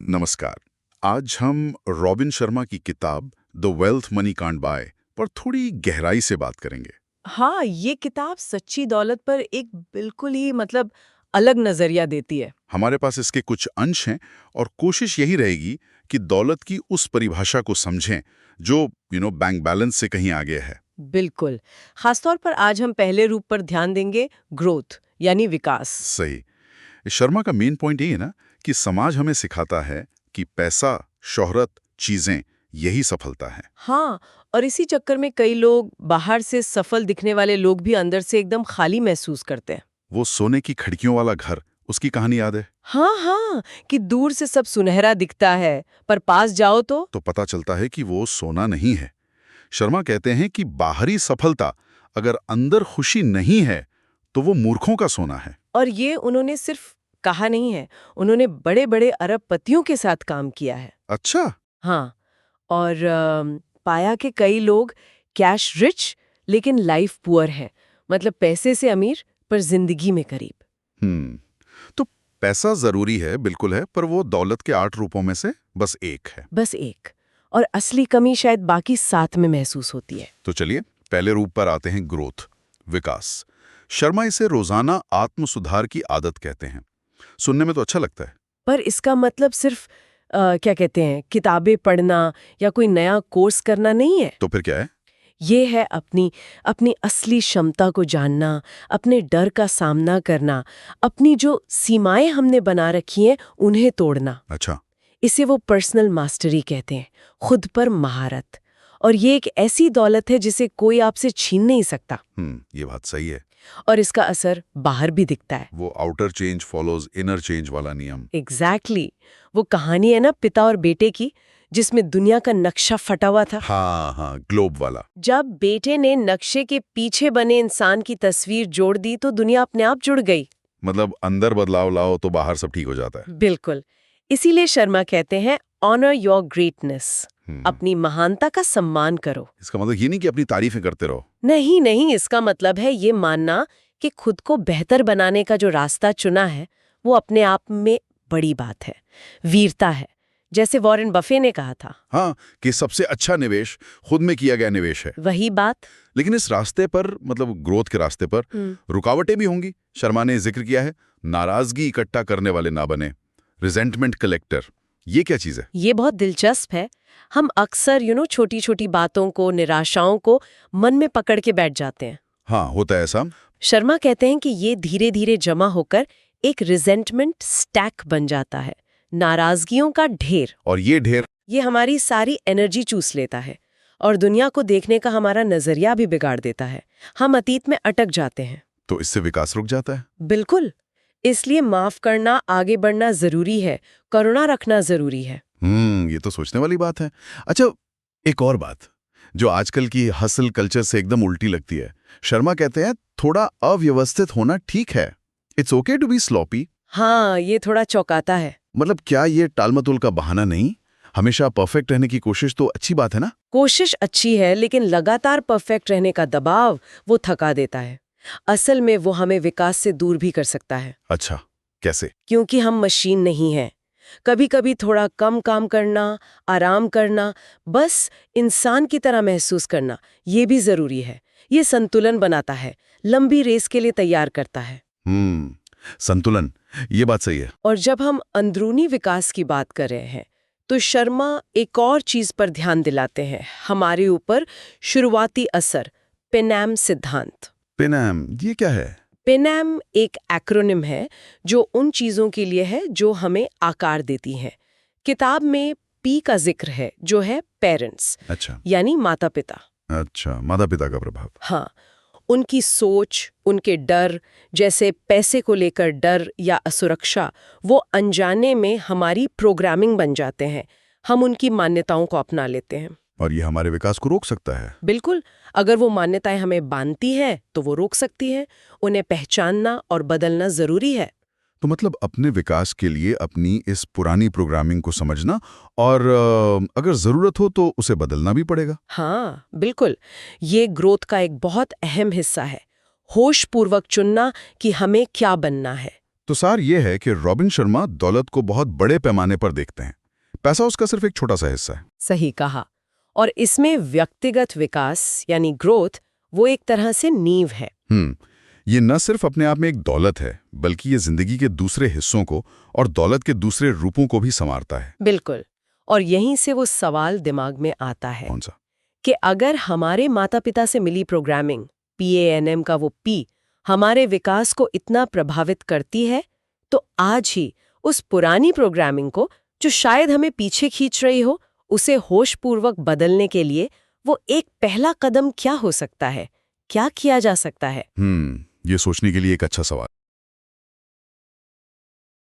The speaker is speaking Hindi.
नमस्कार। आज हम रॉबिन शर्मा की किताब the wealth money can't buy पर थोड़ी गहराई से बात करेंगे। हाँ, ये किताब सच्ची दौलत पर एक बिल्कुल ही अलग नजरिया देती है। हमारे पास इसके कुछ अंश हैं और कोशिश यही रहेगी कि दौलत की उस परिभाषा को समझें जो बैंक बैलेंस से कहीं आगे है। बिल्कुल। खासतौर पर आज हम पहले रूप पर ध्यान देंगे, ग्रोथ यानी विकास। सही। शर्मा का मेन पॉइंट ये है ना कि समाज हमें सिखाता है कि पैसा, शोहरत, चीजें यही सफलता है। हाँ, और इसी चक्कर में कई लोग बाहर से सफल दिखने वाले लोग भी अंदर से एकदम खाली महसूस करते हैं। वो सोने की खिड़कियों वाला घर, उसकी कहानी याद है? हाँ हाँ, कि दूर से सब सुनहरा दिखता है, पर पास जाओ तो पता चलता है कि वो सोना नहीं है। शर्मा कहते हैं कि बाहरी सफलता अगर अंदर खुशी नहीं है तो वो मूर्खों का सोना है। और ये उन्होंने सिर्फ कहा नहीं है, उन्होंने बड़े-बड़े अरबपतियों के साथ काम किया है। अच्छा। हाँ, और पाया कि कई लोग कैश रिच लेकिन लाइफ पुअर हैं, मतलब पैसे से अमीर पर जिंदगी में करीब। हम्म। तो पैसा जरूरी है, बिल्कुल है, पर वो दौलत के 8 रूपों में से बस एक है। बस एक। और असली कमी शायद बाकी 7 में महसूस होती है। तो चलिए पहले रूप पर आते हैं, ग्रोथ, विकास। शर्मा इसे रोजाना आत्म सुधार की आदत कहते हैं। सुनने में तो अच्छा लगता है। पर इसका मतलब सिर्फ क्या कहते हैं, किताबें पढ़ना या कोई नया कोर्स करना नहीं है। तो फिर क्या है? ये है अपनी अपनी असली क्षमता को जानना, अपने डर का सामना करना, अपनी जो सीमाएं हमने बना रखी हैं उन्हें तोड़ना। अच्छा। इसे वो पर्सनल मास्टरी कहते हैं, खुद पर महारत। और ये एक ऐसी दौलत है जिसे कोई आपसे छीन नहीं सकता। ये बात सही है। और इसका असर बाहर भी दिखता है। वो outer change follows inner change वाला नियम। एग्जैक्टली। वो कहानी है ना पिता और बेटे की, जिसमें दुनिया का नक्शा फटा हुआ था। हाँ हाँ, ग्लोब वाला। जब बेटे ने नक्शे के पीछे बने इंसान की तस्वीर जोड़ दी तो दुनिया अपने आप जुड़ गई। मतलब अंदर बदलाव लाओ तो बाहर सब ठीक हो जाता है। बिल्कुल। इसीलिए शर्मा कहते हैं, ऑनर योर ग्रेटनेस। अपनी महानता का सम्मान करो। इसका मतलब ये नहीं कि अपनी तारीफें करते रहो। नहीं नहीं, इसका मतलब है ये मानना कि खुद को बेहतर बनाने का जो रास्ता चुना है वो अपने आप में बड़ी बात है, वीरता है। जैसे वॉरेन बफे ने कहा था। हाँ, कि सबसे अच्छा निवेश खुद में किया गया निवेश है। वही बात। लेकिन इस रास्ते पर, मतलब ग्रोथ के रास्ते पर, रुकावटें भी होंगी। शर्मा ने जिक्र किया है, नाराजगी इकट्ठा करने वाले ना बने, रिजेंटमेंट कलेक्टर। ये क्या चीज है? ये बहुत दिलचस्प है। हम अक्सर छोटी छोटी बातों को, निराशाओं को मन में पकड़ के बैठ जाते हैं। हाँ, होता है ऐसा। शर्मा कहते हैं कि ये धीरे धीरे जमा होकर एक रिजेंटमेंट स्टैक बन जाता है, नाराजगियों का ढेर। और ये ढेर ये हमारी सारी एनर्जी चूस लेता है और दुनिया को देखने का हमारा नजरिया भी बिगाड़ देता है। हम अतीत में अटक जाते हैं। तो इससे विकास रुक जाता है। बिल्कुल। इसलिए माफ करना, आगे बढ़ना जरूरी है, करुणा रखना जरूरी है। ये तो सोचने वाली बात है। अच्छा, एक और बात जो आजकल की हसल कल्चर से एकदम उल्टी लगती है। शर्मा कहते हैं थोड़ा अव्यवस्थित होना ठीक है। It's okay to be sloppy. हाँ, ये थोड़ा चौंकाता है। मतलब क्या ये टालमटोल का बहाना नहीं? हमेशा परफेक्ट रहने की कोशिश तो अच्छी बात है ना? कोशिश अच्छी है, लेकिन लगातार परफेक्ट रहने का दबाव वो थका देता है। असल में वो हमें विकास से दूर भी कर सकता है। अच्छा, कैसे? क्योंकि हम मशीन नहीं हैं। कभी कभी थोड़ा कम काम करना, आराम करना, बस इंसान की तरह महसूस करना, ये भी जरूरी है। ये संतुलन बनाता है, लंबी रेस के लिए तैयार करता है। संतुलन, ये बात सही है। और जब हम अंदरूनी विकास की बात कर रहे हैं तो शर्मा एक और चीज पर ध्यान दिलाते हैं, हमारे ऊपर शुरुआती असर, पेनैम सिद्धांत। पेनैम, ये क्या है? पेनैम एक एक्रोनिम है जो उन चीजों के लिए है जो हमें आकार देती हैं। किताब में पी का जिक्र है जो है पेरेंट्स। अच्छा। यानी माता पिता। अच्छा, माता पिता का प्रभाव। हाँ, उनकी सोच, उनके डर, जैसे पैसे को लेकर डर या असुरक्षा, वो अनजाने में हमारी प्रोग्रामिंग बन जाते हैं। हम उनकी मान्यताओं को अपना लेते हैं। और ये हमारे विकास को रोक सकता है। बिल्कुल। अगर वो मान्यताएं हमें बांधती हैं तो वो रोक सकती हैं। उन्हें पहचानना और बदलना जरूरी है। तो मतलब अपने विकास के लिए अपनी इस पुरानी प्रोग्रामिंग को समझना और अगर जरूरत हो तो उसे बदलना भी पड़ेगा। हाँ, बिल्कुल। ये ग्रोथ का एक बहुत अहम हिस्सा है। होशपूर्वक चुनना कि हमें क्या बनना है। तो सार ये है कि रॉबिन शर्मा दौलत को बहुत बड़े पैमाने पर देखते हैं। पैसा उसका सिर्फ एक छोटा सा हिस्सा है। सही कहा। और इसमें व्यक्तिगत विकास यानी ग्रोथ वो एक तरह से नींव है। ये न सिर्फ अपने आप में एक दौलत है, बल्कि ये जिंदगी के दूसरे हिस्सों को और दौलत के दूसरे रूपों को भी संवारता है। बिल्कुल। और यहीं से वो सवाल दिमाग में आता है कौन सा? कि अगर हमारे माता पिता से मिली प्रोग्रामिंग PANM का वो P हमारे विकास को इतना प्रभावित करती है, तो आज ही उस पुरानी प्रोग्रामिंग को जो शायद हमें पीछे खींच रही हो, उसे होशपूर्वक बदलने के लिए वो एक पहला कदम क्या हो सकता है? क्या किया जा सकता है? ये सोचने के लिए एक अच्छा सवाल।